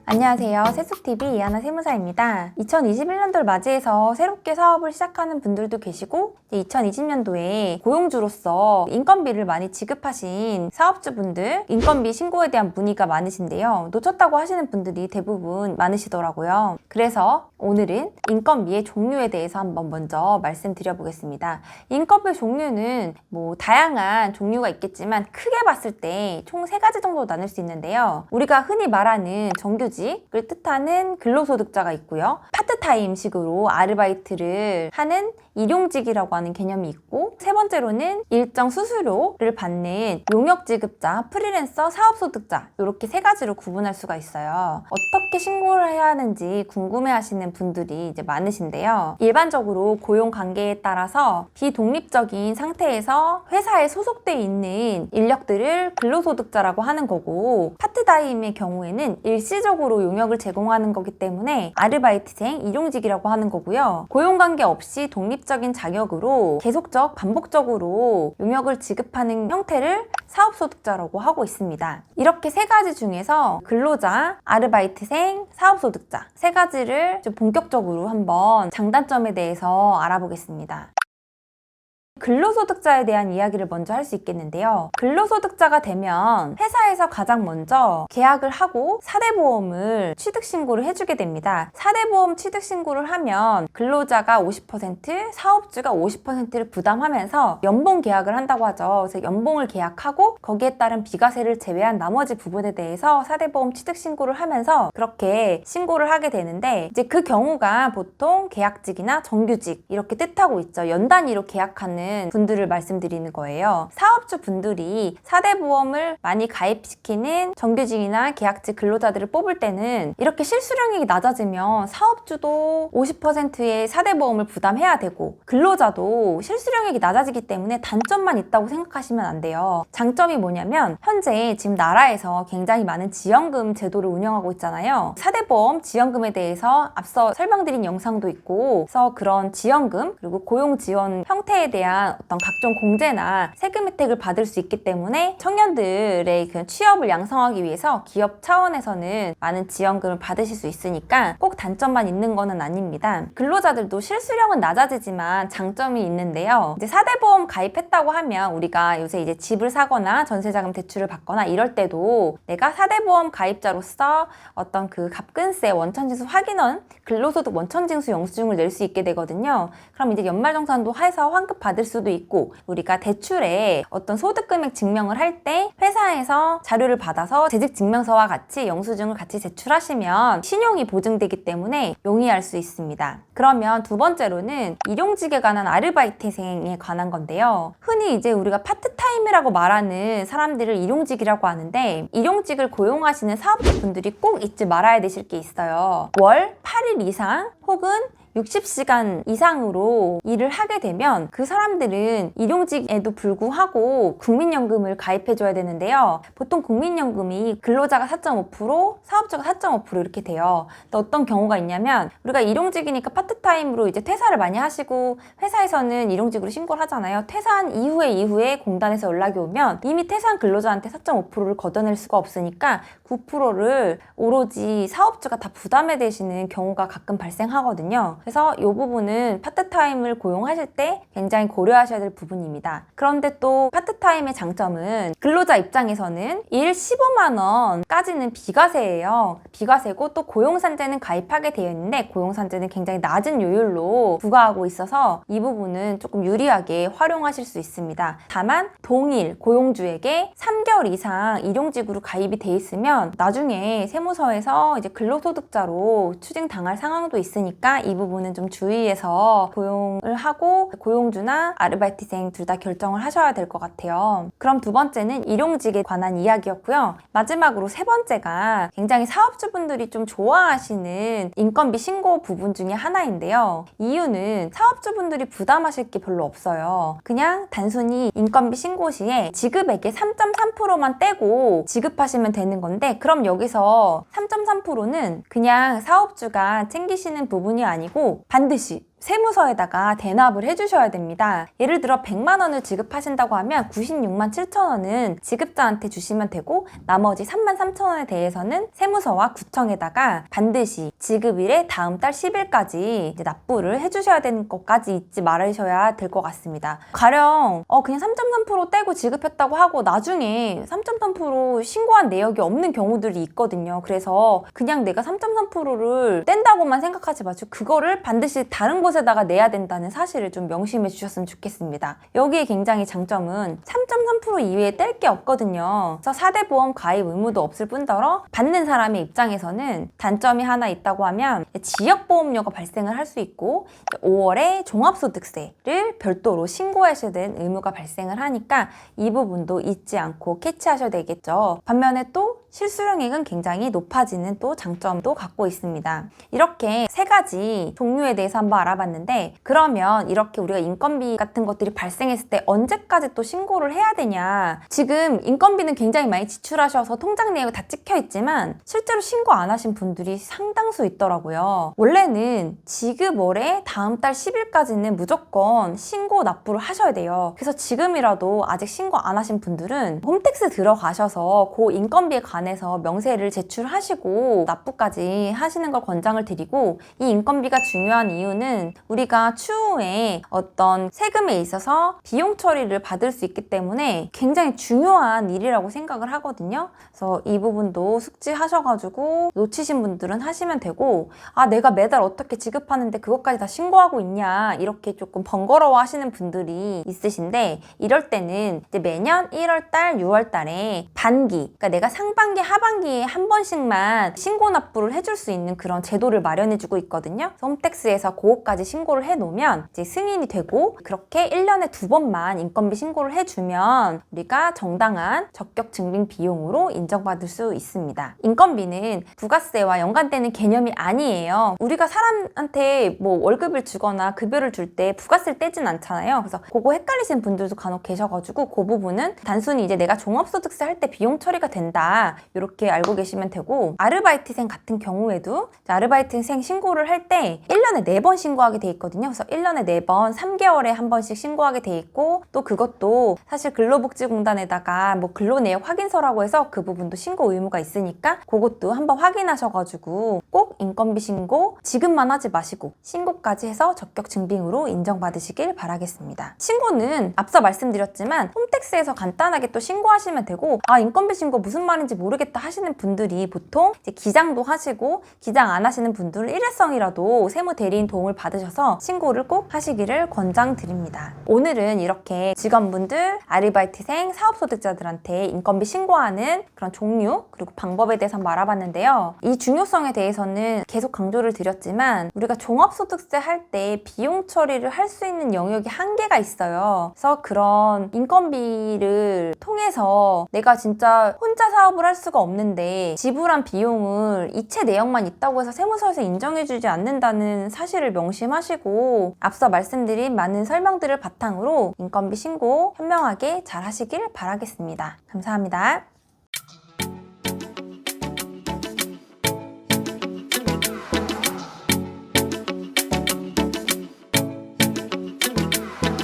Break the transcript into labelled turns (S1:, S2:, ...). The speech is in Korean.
S1: 안녕하세요. 세숙TV 이하나 세무사입니다. 2021년도를 맞이해서 새롭게 사업을 시작하는 분들도 계시고 2020년도에 고용주로서 인건비를 많이 지급하신 사업주분들 인건비 신고에 대한 문의가 많으신데요. 놓쳤다고 하시는 분들이 대부분 많으시더라고요. 그래서 오늘은 인건비의 종류에 대해서 한번 먼저 말씀드려보겠습니다. 인건비 종류는 다양한 종류가 있겠지만 크게 봤을 때 총 3가지 정도 나눌 수 있는데요. 우리가 흔히 말하는 정규직을 뜻하는 근로소득자가 있고요. 파트타임식으로 아르바이트를 하는 일용직이라고 하는 개념이 있고, 세 번째로는 일정 수수료를 받는 용역지급자, 프리랜서, 사업소득자, 이렇게 3가지로 구분할 수가 있어요. 어떻게 신고를 해야 하는지 궁금해하시는 분들이 이제 많으신데요. 일반적으로 고용관계에 따라서 비독립적인 상태에서 회사에 소속돼 있는 인력들을 근로소득자라고 하는 거고, 파트타임의 경우에는 일시적으로 용역을 제공하는 거기 때문에 아르바이트생, 일용직이라고 하는 거고요. 고용관계 없이 독립적인 자격으로 계속적, 반복적으로 용역을 지급하는 형태를 사업소득자라고 하고 있습니다. 이렇게 3가지 중에서 근로자, 아르바이트생, 사업소득자 3가지를 좀 본격적으로 한번 장단점에 대해서 알아보겠습니다. 근로소득자에 대한 이야기를 먼저 할 수 있겠는데요. 근로소득자가 되면 회사에서 가장 먼저 계약을 하고 4대 보험을 취득신고를 해주게 됩니다. 4대 보험 취득신고를 하면 근로자가 50%, 사업주가 50%를 부담하면서 연봉 계약을 한다고 하죠. 그래서 연봉을 계약하고 거기에 따른 비과세를 제외한 나머지 부분에 대해서 4대 보험 취득신고를 하면서 그렇게 신고를 하게 되는데, 이제 그 경우가 보통 계약직이나 정규직 이렇게 뜻하고 있죠. 연 단위로 계약하는 분들을 말씀드리는 거예요. 사업주 분들이 4대 보험을 많이 가입시키는 정규직이나 계약직 근로자들을 뽑을 때는 이렇게 실수령액이 낮아지면 사업주도 50%의 4대 보험을 부담해야 되고 근로자도 실수령액이 낮아지기 때문에 단점만 있다고 생각하시면 안 돼요. 장점이 뭐냐면 현재 지금 나라에서 굉장히 많은 지원금 제도를 운영하고 있잖아요. 4대 보험 지원금에 대해서 앞서 설명드린 영상도 있고, 그래서 그런 지원금 그리고 고용 지원 형태에 대한 어떤 각종 공제나 세금 혜택을 받을 수 있기 때문에 청년들의 그 취업을 양성하기 위해서 기업 차원에서는 많은 지원금을 받으실 수 있으니까 꼭 단점만 있는 거는 아닙니다. 근로자들도 실수령은 낮아지지만 장점이 있는데요. 이제 4대 보험 가입했다고 하면 우리가 요새 이제 집을 사거나 전세자금 대출을 받거나 이럴 때도 내가 4대 보험 가입자로서 어떤 그 갑근세 원천징수 확인원 근로소득 원천징수 영수증을 낼 수 있게 되거든요. 그럼 이제 연말정산도 해서 환급 받을 수도 있고, 우리가 대출에 어떤 소득금액 증명을 할 때 회사에서 자료를 받아서 재직증명서와 같이 영수증을 같이 제출하시면 신용이 보증되기 때문에 용이할 수 있습니다. 그러면 두 번째로는 일용직에 관한 아르바이트생에 관한 건데요. 흔히 이제 우리가 파트타임이라고 말하는 사람들을 일용직이라고 하는데, 일용직을 고용하시는 사업주분들이 꼭 잊지 말아야 되실 게 있어요. 월 8일 이상 혹은 60시간 이상으로 일을 하게 되면 그 사람들은 일용직에도 불구하고 국민연금을 가입해줘야 되는데요. 보통 국민연금이 근로자가 4.5%, 사업주가 4.5% 이렇게 돼요. 또 어떤 경우가 있냐면 우리가 일용직이니까 파트타임으로 이제 퇴사를 많이 하시고 회사에서는 일용직으로 신고를 하잖아요. 퇴사한 이후에 공단에서 연락이 오면 이미 퇴사한 근로자한테 4.5%를 걷어낼 수가 없으니까 9%를 오로지 사업주가 다 부담해 대시는 경우가 가끔 발생하거든요. 그래서 이 부분은 파트타임을 고용하실 때 굉장히 고려하셔야 될 부분입니다. 그런데 또 파트타임의 장점은 근로자 입장에서는 일 15만 원까지는 비과세예요. 비과세고 또 고용산재는 가입하게 되어 있는데 고용산재는 굉장히 낮은 요율로 부과하고 있어서 이 부분은 조금 유리하게 활용하실 수 있습니다. 다만 동일 고용주에게 3개월 이상 일용직으로 가입이 돼 있으면 나중에 세무서에서 이제 근로소득자로 추징당할 상황도 있으니까 이 부분은 좀 주의해서 고용을 하고 고용주나 아르바이트생 둘 다 결정을 하셔야 될 것 같아요. 그럼 두 번째는 일용직에 관한 이야기였고요. 마지막으로 세 번째가 굉장히 사업주분들이 좀 좋아하시는 인건비 신고 부분 중에 하나인데요. 이유는 사업주분들이 부담하실 게 별로 없어요. 그냥 단순히 인건비 신고 시에 지급액의 3.3%만 떼고 지급하시면 되는 건데, 그럼 여기서 3.3%는 그냥 사업주가 챙기시는 부분이 아니고 반드시 세무서에다가 대납을 해주셔야 됩니다. 예를 들어 100만 원을 지급하신다고 하면 96만 7천 원은 지급자한테 주시면 되고 나머지 3만 3천 원에 대해서는 세무서와 구청에다가 반드시 지급일의 다음 달 10일까지 이제 납부를 해주셔야 되는 것까지 잊지 말으셔야 될 것 같습니다. 가령 그냥 3.3% 떼고 지급했다고 하고 나중에 3.3% 신고한 내역이 없는 경우들이 있거든요. 그래서 그냥 내가 3.3%를 뗀다고만 생각하지 마시고 그거를 반드시 다른 곳에다가 내야 된다는 사실을 좀 명심해 주셨으면 좋겠습니다. 여기에 굉장히 장점은 3.3% 이외에 뗄 게 없거든요. 그래서 4대 보험 가입 의무도 없을 뿐더러 받는 사람의 입장에서는 단점이 하나 있다고 하면 지역보험료가 발생을 할 수 있고 5월에 종합소득세를 별도로 신고하셔야 되는 의무가 발생을 하니까 이 부분도 잊지 않고 캐치하셔야 되겠죠. 반면에 또 실수령액은 굉장히 높아지는 또 장점도 갖고 있습니다. 이렇게 세 가지 종류에 대해서 한번 알아봤는데 그러면 이렇게 우리가 인건비 같은 것들이 발생했을 때 언제까지 또 신고를 해야 되냐. 지금 인건비는 굉장히 많이 지출하셔서 통장 내역이 다 찍혀 있지만 실제로 신고 안 하신 분들이 상당수 있더라고요. 원래는 지급월에 다음 달 10일까지는 무조건 신고 납부를 하셔야 돼요. 그래서 지금이라도 아직 신고 안 하신 분들은 홈택스 들어가셔서 그 인건비에 관해서 명세를 제출하시고 납부까지 하시는 걸 권장을 드리고 이 인건비가 중요한 이유는 우리가 추후에 어떤 세금에 있어서 비용 처리를 받을 수 있기 때문에 굉장히 중요한 일이라고 생각을 하거든요. 그래서 이 부분도 숙지하셔가지고 놓치신 분들은 하시면 되고 내가 매달 어떻게 지급하는데 그것까지 다 신고하고 있냐 이렇게 조금 번거로워 하시는 분들이 있으신데 이럴 때는 이제 매년 1월달, 6월달에 반기 그러니까 내가 상반기, 하반기에 한 번씩만 신고 납부를 해줄 수 있는 그런 제도를 마련해주고 있거든요. 홈택스에서 그거까지 신고를 해놓으면 이제 승인이 되고 그렇게 1년에 2번만 인건비 신고를 해주면 우리가 정당한 적격 증빙 비용으로 인정받을 수 있습니다. 인건비는 부가세와 연관되는 개념이 아니에요. 우리가 사람한테 뭐 월급을 주거나 급여를 줄 때 부가세를 떼진 않잖아요. 그래서 그거 헷갈리시는 분들도 간혹 계셔가지고 그 부분은 단순히 이제 내가 종합소득세 할 때 비용 처리가 된다 이렇게 알고 계시면 되고 아르바이트생 같은 경우에도 아르바이트생 신고를 할 때 1년에 4번 신고하게 돼 있거든요. 그래서 1년에 4번 3개월에 한 번씩 신고하게 돼 있고 또 그것도 사실 근로복지공단에다가 뭐 근로내역 확인서라고 해서 그 부분도 신고 의무가 있으니까 그것도 한번 확인하셔가지고 꼭 인건비 신고 지급만 하지 마시고 신고까지 해서 적격 증빙으로 인정받으시길 바라겠습니다. 신고는 앞서 말씀드렸지만 홈택스에서 간단하게 또 신고하시면 되고 인건비 신고 무슨 말인지 모르겠다 하시는 분들이 보통 이제 기장도 하시고 기장 안 하시는 분들은 일회성이라도 세무대리인 도움을 받으셔서 신고를 꼭 하시기를 권장드립니다. 오늘은 이렇게 직원분들, 아르바이트생, 사업소득자들한테 인건비 신고하는 그런 종류 그리고 방법에 대해서 한번 알아봤는데요. 이 중요성에 대해서는 계속 강조를 드렸지만 우리가 종합소득세 할 때 비용 처리를 할 수 있는 영역이 한계가 있어요. 그래서 그런 인건비를 통해서 내가 진짜 혼자 사업을 할 수가 없는데 지불한 비용을 이체 내역만 있다고 해서 세무서에서 인정해주지 않는다는 사실을 명심하시고 앞서 말씀드린 많은 설명들을 바탕으로 인건비 신고 현명하게 잘 하시길 바라겠습니다. 감사합니다.